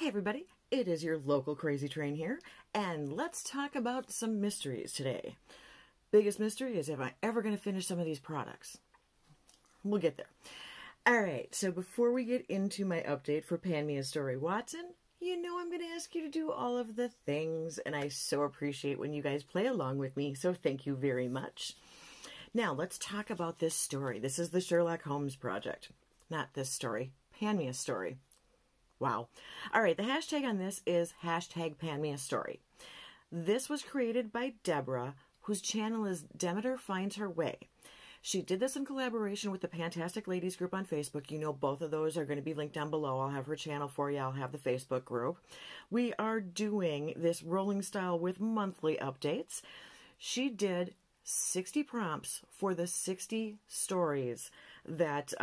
Hey everybody, it is your local crazy train here, and let's talk about some mysteries today. Biggest mystery is, am I ever going to finish some of these products? We'll get there. Alright, so before we get into my update for Pan Me a Story Watson, you know I'm going to ask you to do all of the things, and I so appreciate when you guys play along with me, so thank you very much. Now, let's talk about this story. This is the Sherlock Holmes project. Not this story. Pan Me a Story. Wow. All right, the hashtag on this is hashtag Pan Me a Story. This was created by Deborah, whose channel is Demeter Finds Her Way. She did this in collaboration with the Fantastic Ladies group on Facebook. You know, both of those are going to be linked down below. I'll have her channel for you. I'll have the Facebook group. We are doing this rolling style with monthly updates. She did 60 prompts for the 60 stories that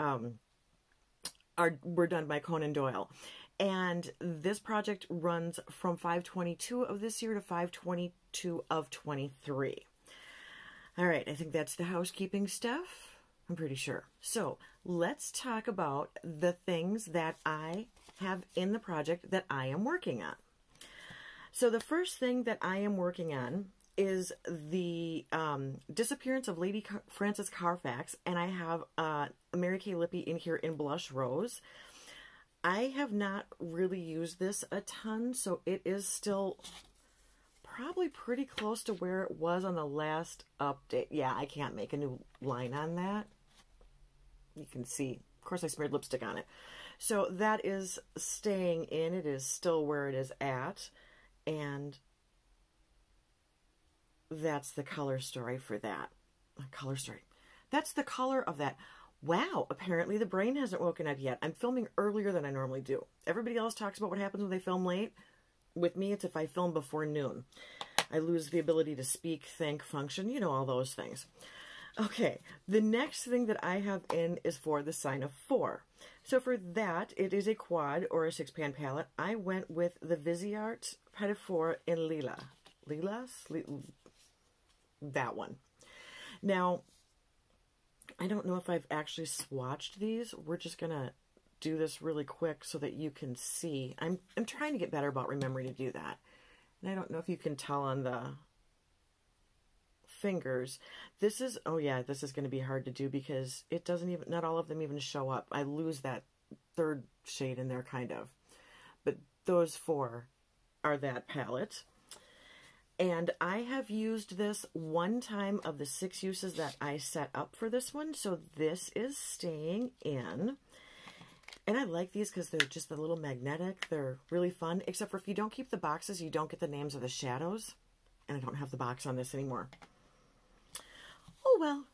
were done by Conan Doyle. And this project runs from 5/22 of this year to 5/22 of 23. All right, I think that's the housekeeping stuff. I'm pretty sure. So let's talk about the things that I have in the project that I am working on. So the first thing that I am working on is the disappearance of Lady Frances Carfax, and I have Mary Kay Lippy in here in Blush Rose. I have not really used this a ton, so it is still probably pretty close to where it was on the last update. Yeah, I can't make a new line on that. You can see, of course I smeared lipstick on it. So that is staying in. It is still where it is at, and that's the color story for that. Color story. That's the color of that. Wow, apparently the brain hasn't woken up yet. I'm filming earlier than I normally do. Everybody else talks about what happens when they film late. With me, it's if I film before noon. I lose the ability to speak, think, function, you know, all those things. Okay, the next thing that I have in is for the sign of 4. So for that, it is a quad or a 6-pan palette. I went with the Viseart Petit Four in Lilac. That one. Now, I don't know if I've actually swatched these. We're just going to do this really quick so that you can see. I'm trying to get better about remembering to do that. And I don't know if you can tell on the fingers. This is, oh yeah, this is going to be hard to do because it doesn't even, not all of them even show up. I lose that third shade in there kind of. But those 4 are that palette. And I have used this one time of the 6 uses that I set up for this one. So this is staying in. And I like these because they're just a little magnetic. They're really fun. Except for if you don't keep the boxes, you don't get the names of the shadows. And I don't have the box on this anymore. Oh well.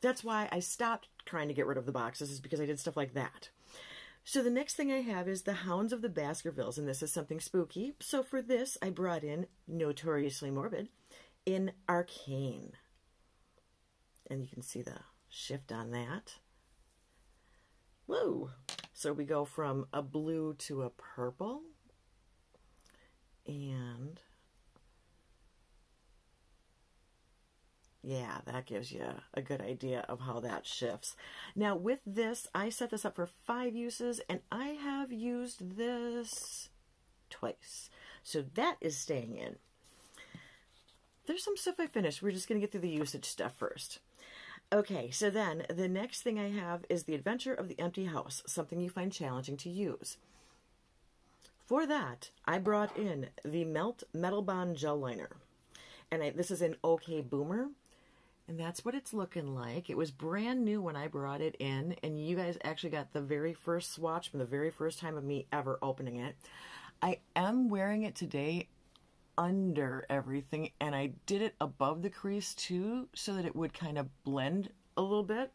That's why I stopped trying to get rid of the boxes, is because I did stuff like that. So the next thing I have is the Hounds of the Baskervilles, and this is something spooky. So for this, I brought in Notoriously Morbid in Arcane. And you can see the shift on that. Whoa! So we go from a blue to a purple. And yeah, that gives you a good idea of how that shifts. Now with this, I set this up for 5 uses, and I have used this twice. So that is staying in. There's some stuff I finished. We're just going to get through the usage stuff first. Okay, so then the next thing I have is The Adventure of the Empty House, something you find challenging to use. For that, I brought in the Melt Metal Bond Gel Liner. And this is in OK Boomer. And that's what it's looking like. It was brand new when I brought it in, and you guys actually got the very first swatch from the very first time of me ever opening it. I am wearing it today under everything, and I did it above the crease too, so that it would kind of blend a little bit.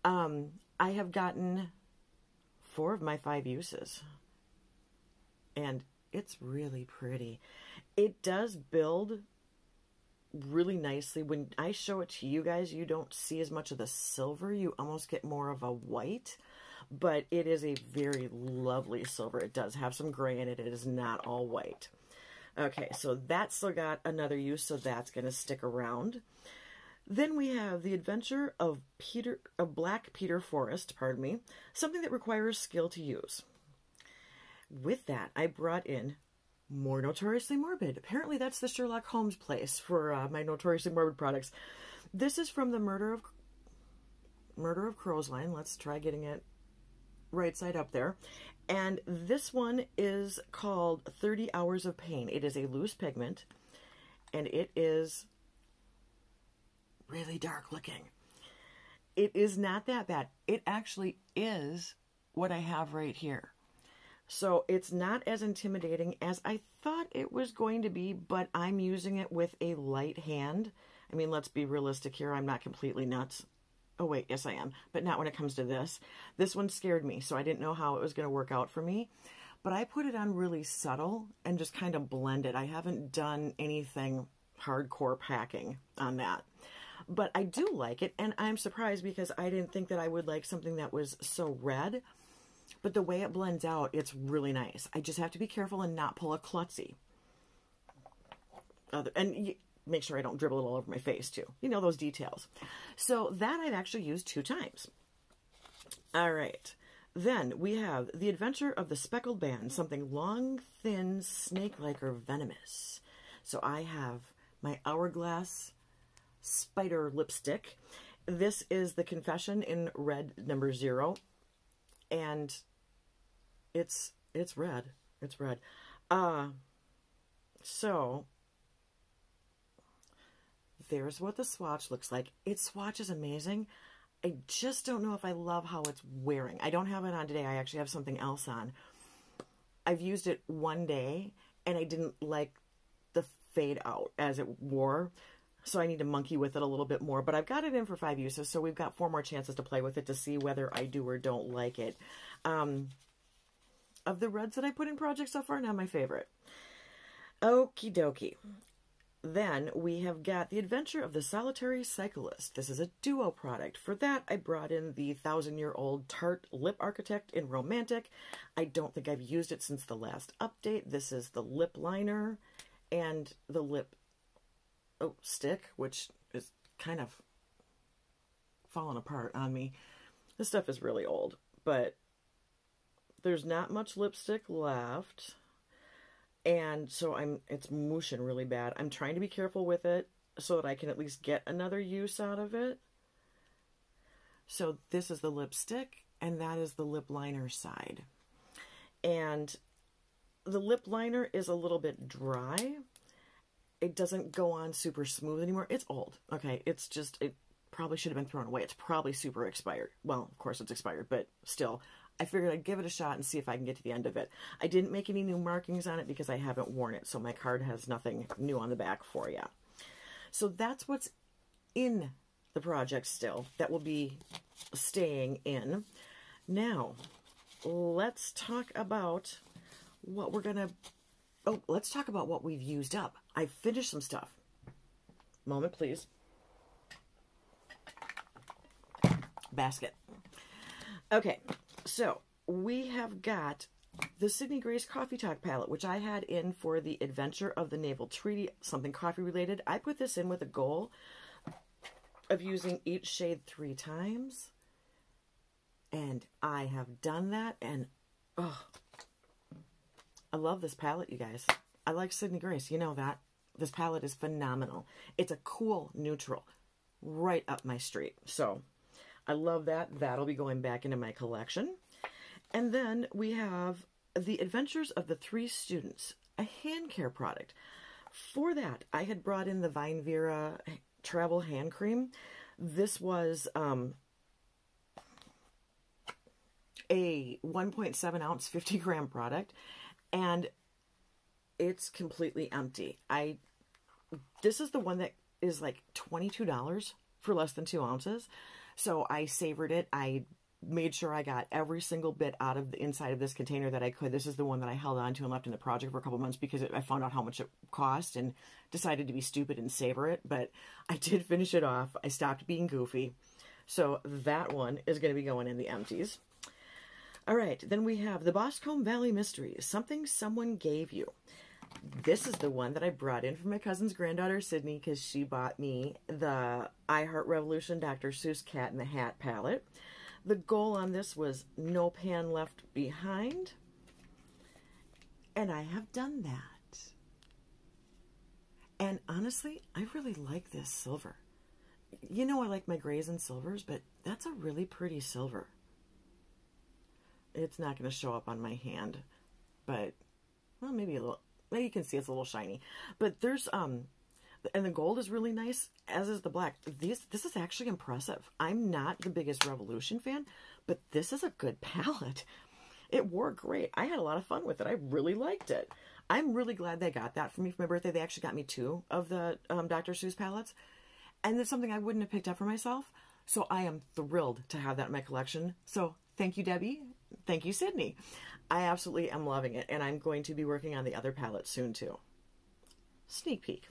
I have gotten 4 of my 5 uses, and it's really pretty. It does build really nicely. When I show it to you guys, you don't see as much of the silver. You almost get more of a white, but it is a very lovely silver. It does have some gray in it. It is not all white. Okay, so that's still got another use, so that's going to stick around. Then we have The Adventure of Black Peter Forest, pardon me, something that requires skill to use. with that, I brought in more Notoriously Morbid. Apparently that's the Sherlock Holmes place for my Notoriously Morbid products. This is from the Murder of Crows line. Let's try getting it right side up there. And this one is called 30 Hours of Pain. It is a loose pigment, and it is really dark looking. It is not that bad. It actually is what I have right here. So it's not as intimidating as I thought it was going to be, but I'm using it with a light hand. I mean, let's be realistic here. I'm not completely nuts. Oh, wait, yes, I am. But not when it comes to this. This one scared me, so I didn't know how it was going to work out for me. But I put it on really subtle and just kind of blend it. I haven't done anything hardcore packing on that. But I do like it, and I'm surprised because I didn't think that I would like something that was so red. But the way it blends out, it's really nice. I just have to be careful and not pull a klutzy. And make sure I don't dribble it all over my face, too. You know, those details. So that I've actually used 2 times. All right. Then we have The Adventure of the Speckled Band, something long, thin, snake-like, or venomous. So I have my Hourglass Spider lipstick. This is the Confession in red number 0. And it's red. It's red. So there's what the swatch looks like. Its swatch is amazing. I just don't know if I love how it's wearing. I don't have it on today. I actually have something else on. I've used it one day, and I didn't like the fade out as it wore. So I need to monkey with it a little bit more. But I've got it in for 5 uses, so we've got 4 more chances to play with it to see whether I do or don't like it. Of the reds that I put in projects so far, not my favorite. Okie dokie. Then we have got The Adventure of the Solitary Cyclist. This is a duo product. For that, I brought in the 1000-year-old Tarte Lip Architect in Romantic. I don't think I've used it since the last update. This is the lip liner and the lip stick, which is kind of falling apart on me. This stuff is really old, but there's not much lipstick left. And so it's mushing really bad. I'm trying to be careful with it so that I can at least get another use out of it. So this is the lipstick, and that is the lip liner side. And the lip liner is a little bit dry. It doesn't go on super smooth anymore. It's old. Okay, it's just, it probably should have been thrown away. It's probably super expired. Well, of course it's expired, but still. I figured I'd give it a shot and see if I can get to the end of it. I didn't make any new markings on it because I haven't worn it, so my card has nothing new on the back for you. So that's what's in the project still that will be staying in. Now, let's talk about what we're going to... Oh, let's talk about what we've used up. I finished some stuff. Moment, please. Basket. Okay. So, we have got the Sydney Grace Coffee Talk palette, which I had in for the Adventure of the Naval Treaty, something coffee related. I put this in with a goal of using each shade 3 times. And I have done that, and oh, I love this palette, you guys. I like Sydney Grace, you know that. This palette is phenomenal. It's a cool neutral, right up my street. So, I love that. That'll be going back into my collection. And then we have The Adventures of the 3 Students, a hand care product. For that, I had brought in the Vine Vera Travel Hand Cream. This was a 1.7 ounce, 50 gram product, and it's completely empty. This is the one that is like $22 for less than 2 ounces. So I savored it. I made sure I got every single bit out of the inside of this container that I could. This is the one that I held on to and left in the project for a couple months because I found out how much it cost and decided to be stupid and savor it. But I did finish it off. I stopped being goofy. So that one is going to be going in the empties. All right, then we have the Boscombe Valley Mysteries, Something Someone Gave You. This is the one that I brought in for my cousin's granddaughter, Sydney, because she bought me the I Heart Revolution Dr. Seuss Cat in the Hat palette. The goal on this was no pan left behind. And I have done that. And honestly, I really like this silver. You know I like my grays and silvers, but that's a really pretty silver. It's not going to show up on my hand, but, well, maybe a little. Well, you can see it's a little shiny. But there's, and the gold is really nice, as is the black. This is actually impressive. I'm not the biggest Revolution fan, but this is a good palette. It wore great. I had a lot of fun with it. I really liked it. I'm really glad they got that for me for my birthday. They actually got me 2 of the Dr. Seuss palettes. And it's something I wouldn't have picked up for myself. So I am thrilled to have that in my collection. So thank you, Debbie. Thank you, Sydney. I absolutely am loving it. And I'm going to be working on the other palettes soon, too. Sneak peek.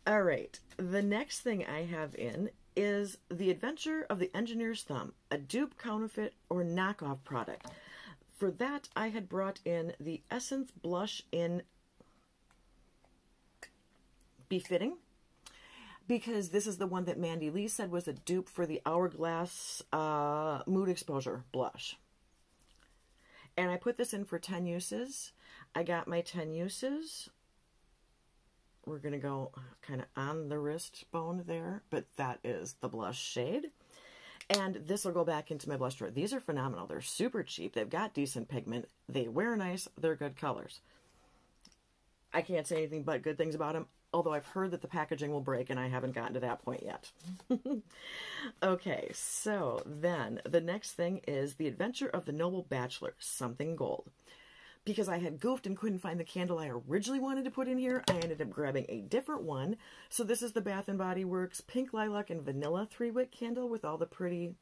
All right. The next thing I have in is The Adventure of the Engineer's Thumb, a dupe, counterfeit, or knockoff product. For that, I had brought in the Essence Blush in Befitting, because this is the one that Mandy Lee said was a dupe for the Hourglass Mood Exposure Blush. And I put this in for 10 uses. I got my 10 uses. We're going to go kind of on the wrist bone there, but that is the blush shade. And this will go back into my blush drawer. These are phenomenal. They're super cheap. They've got decent pigment. They wear nice. They're good colors. I can't say anything but good things about them, although I've heard that the packaging will break, and I haven't gotten to that point yet. Okay, so then the next thing is The Adventure of the Noble Bachelor, Something Gold. Because I had goofed and couldn't find the candle I originally wanted to put in here, I ended up grabbing a different one. So this is the Bath & Body Works Pink Lilac and Vanilla 3-wick candle with all the pretty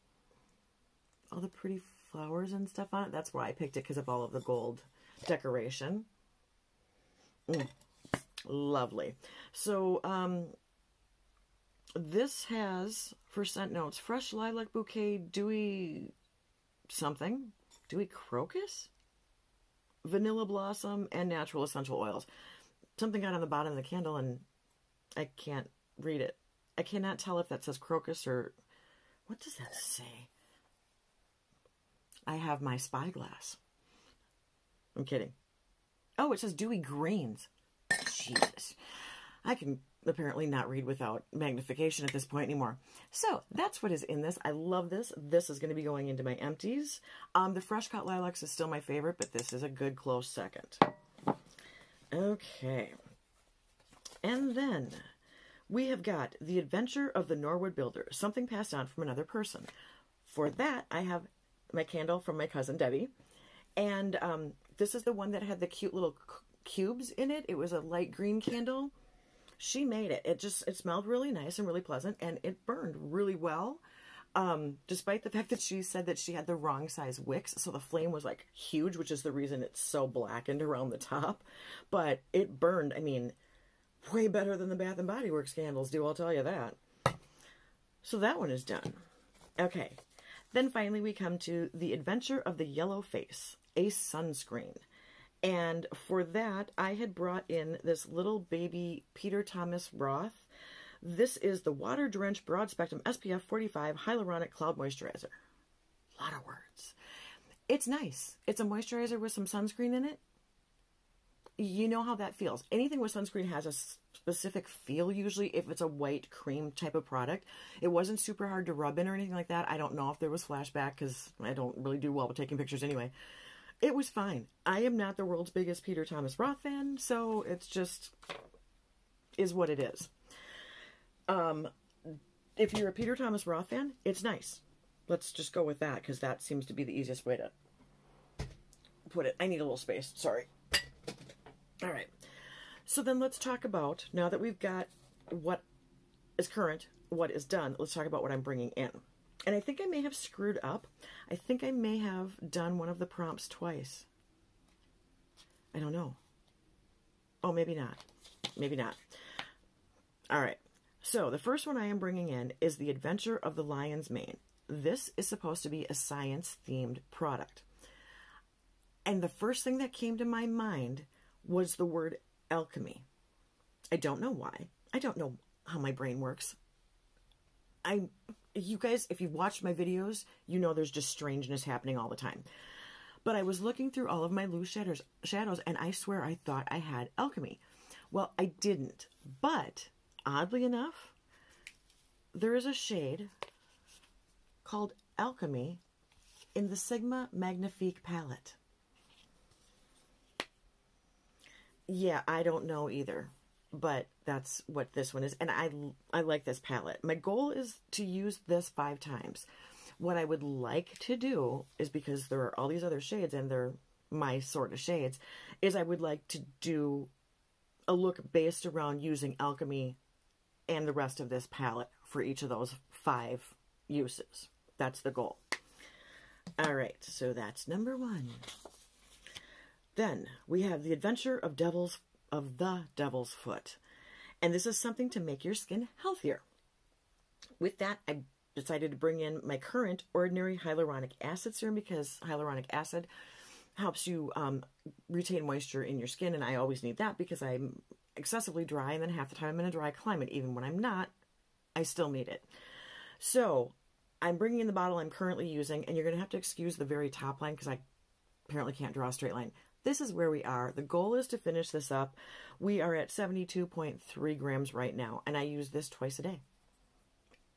flowers and stuff on it. That's why I picked it, because of all of the gold decoration. Lovely. So, this has, for scent notes, fresh lilac bouquet, dewy something, dewy crocus, vanilla blossom, and natural essential oils. Something got on the bottom of the candle, and I can't read it. I cannot tell if that says crocus or, what does that say? I have my spyglass. I'm kidding. Oh, it says dewy greens. Jesus. I can apparently not read without magnification at this point anymore. So that's what is in this. I love this. This is going to be going into my empties. The Fresh Cut Lilacs is still my favorite, but this is a good close second. Okay. And then we have got The Adventure of the Norwood Builder, something passed on from another person. For that, I have my candle from my cousin Debbie. And this is the one that had the cute little cubes in it. It was a light green candle. She made it. It smelled really nice and really pleasant, and it burned really well. Despite the fact that she said that she had the wrong size wicks, so the flame was like huge, which is the reason it's so blackened around the top. But it burned, I mean, way better than the Bath & Body Works candles do, I'll tell you that. So that one is done. Okay. Then finally we come to The Adventure of the Yellow Face, a sunscreen. And for that, I had brought in this little baby Peter Thomas Roth. This is the Water Drench Broad Spectrum SPF 45 Hyaluronic Cloud Moisturizer. A lot of words. It's nice. It's a moisturizer with some sunscreen in it. You know how that feels. Anything with sunscreen has a specific feel usually if it's a white cream type of product. It wasn't super hard to rub in or anything like that. I don't know if there was flashback because I don't really do well with taking pictures anyway. It was fine. I am not the world's biggest Peter Thomas Roth fan, so it's just is what it is. If you're a Peter Thomas Roth fan, it's nice. Let's just go with that, because that seems to be the easiest way to put it. I need a little space. Sorry. All right. So then let's talk about, now that we've got what is current, what is done, let's talk about what I'm bringing in. And I think I may have screwed up. I think I may have done one of the prompts twice. I don't know. Oh, maybe not. Maybe not. All right. So the first one I am bringing in is The Adventure of the Lion's Mane. This is supposed to be a science-themed product. And the first thing that came to my mind was the word alchemy. I don't know why. I don't know how my brain works. You guys, if you've watched my videos, you know there's just strangeness happening all the time. But I was looking through all of my loose shadows, and I swear I thought I had Alchemy. Well, I didn't. But, oddly enough, there is a shade called Alchemy in the Sigma Magnifique palette. Yeah, I don't know either, but that's what this one is. And I like this palette. My goal is to use this 5 times. What I would like to do is, because there are all these other shades and they're my sort of shades, is I would like to do a look based around using Alchemy and the rest of this palette for each of those 5 uses. That's the goal. All right, so that's number 1. Then we have The Adventure of the Devil's Foot. And this is something to make your skin healthier. With that, I decided to bring in my current ordinary hyaluronic acid serum, because hyaluronic acid helps you retain moisture in your skin, and I always need that because I'm excessively dry, and then half the time I'm in a dry climate. Even when I'm not, I still need it. So I'm bringing in the bottle I'm currently using, and you're going to have to excuse the very top line because I apparently can't draw a straight line. This is where we are. The goal is to finish this up. We are at 72.3 grams right now, and I use this twice a day.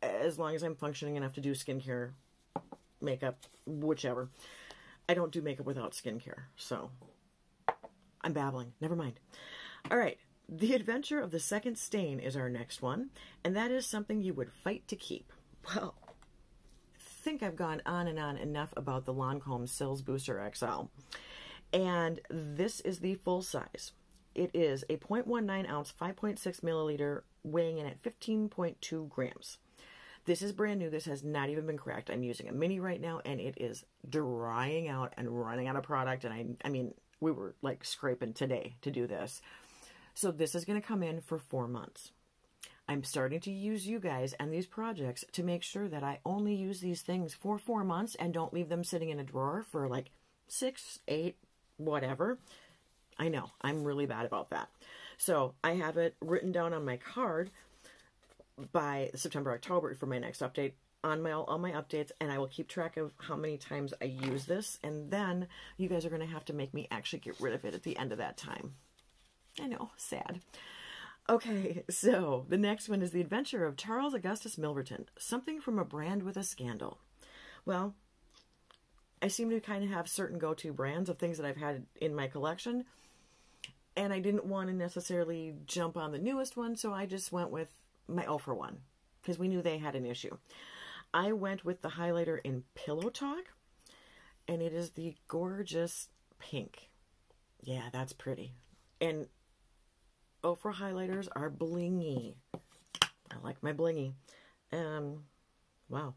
As long as I'm functioning enough to do skincare, makeup, whichever. I don't do makeup without skincare, so I'm babbling. Never mind. All right. The Adventure of the Second Stain is our next one, and that is something you would fight to keep. Well, I think I've gone on and on enough about the Lancome Sills Booster XL. And this is the full size. It is a 0.19 ounce, 5.6 milliliter, weighing in at 15.2 grams. This is brand new. This has not even been cracked. I'm using a mini right now, and it is drying out and running out of product. And I mean, we were like scraping today to do this. So this is going to come in for 4 months. I'm starting to use you guys and these projects to make sure that I only use these things for 4 months and don't leave them sitting in a drawer for like 6, 8, whatever. I know, I'm really bad about that. So I have it written down on my card by September, October for my next update on all my updates, and I will keep track of how many times I use this, and then you guys are going to have to make me actually get rid of it at the end of that time. I know, sad. Okay, so the next one is The Adventure of Charles Augustus Milverton, something from a brand with a scandal. Well, I seem to kind of have certain go-to brands of things that I've had in my collection, and I didn't want to necessarily jump on the newest one, so I just went with my 0 for 1, because we knew they had an issue. I went with the highlighter in Pillow Talk, and it is the gorgeous pink. Yeah, that's pretty. And 0 for highlighters are blingy. I like my blingy. Wow.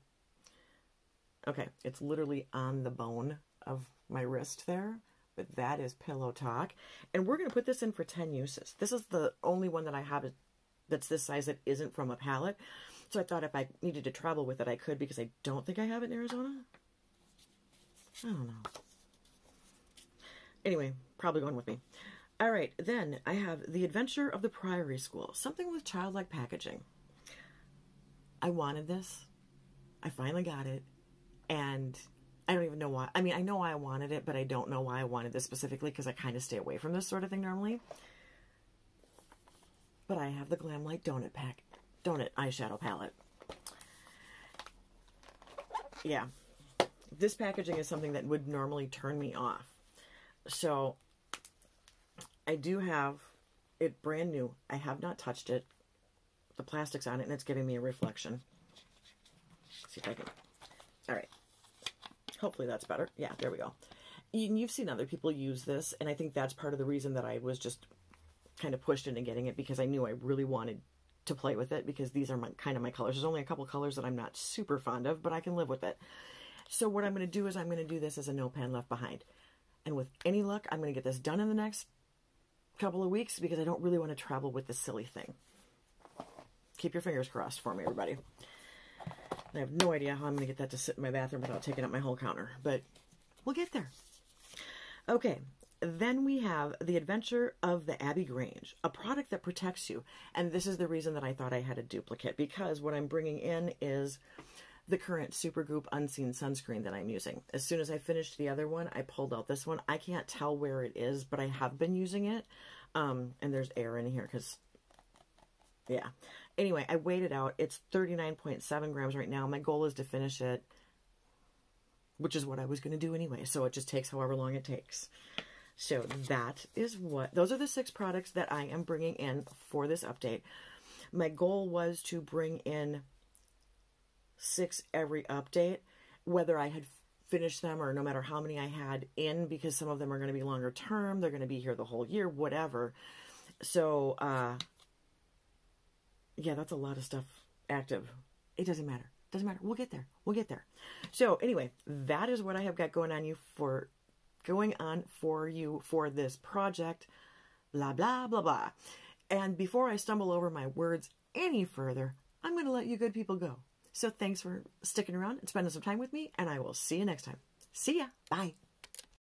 Okay, it's literally on the bone of my wrist there, but that is Pillow Talk. And we're going to put this in for 10 uses. This is the only one that I have that's this size that isn't from a palette. So I thought if I needed to travel with it, I could, because I don't think I have it in Arizona. I don't know. Anyway, probably going with me. All right, then I have The Adventure of the Priory School, something with childlike packaging. I wanted this. I finally got it. And I don't even know why. I mean, I know why I wanted it, but I don't know why I wanted this specifically, because I kind of stay away from this sort of thing normally. But I have the Glamlight Donut eyeshadow palette. Yeah. This packaging is something that would normally turn me off. So I do have it brand new. I have not touched it. The plastic's on it, and it's giving me a reflection. Let's see if I can. All right. Hopefully that's better. Yeah, there we go. You've seen other people use this, and I think that's part of the reason that I was just kind of pushed into getting it, because I knew I really wanted to play with it, because these are kind of my colors. There's only a couple colors that I'm not super fond of, but I can live with it. So what I'm going to do is I'm going to do this as a no pan left behind. And with any luck, I'm going to get this done in the next couple of weeks, because I don't really want to travel with this silly thing. Keep your fingers crossed for me, everybody. I have no idea how I'm going to get that to sit in my bathroom without taking up my whole counter, but we'll get there. Okay, then we have The Adventure of the Abbey Grange, a product that protects you. And this is the reason that I thought I had a duplicate, because what I'm bringing in is the current Supergoop Unseen Sunscreen that I'm using. As soon as I finished the other one, I pulled out this one. I can't tell where it is, but I have been using it. And there's air in here because, yeah. Anyway, I weighed it out. It's 39.7 grams right now. My goal is to finish it, which is what I was going to do anyway. So it just takes however long it takes. So that is those are the 6 products that I am bringing in for this update. My goal was to bring in 6 every update, whether I had finished them or no matter how many I had in, because some of them are going to be longer term. They're going to be here the whole year, whatever. So, yeah, that's a lot of stuff active. It doesn't matter. Doesn't matter. We'll get there. We'll get there. So anyway, that is what I have got going on for you for this project. Blah, blah, blah, blah. And before I stumble over my words any further, I'm going to let you good people go. So thanks for sticking around and spending some time with me, and I will see you next time. See ya. Bye.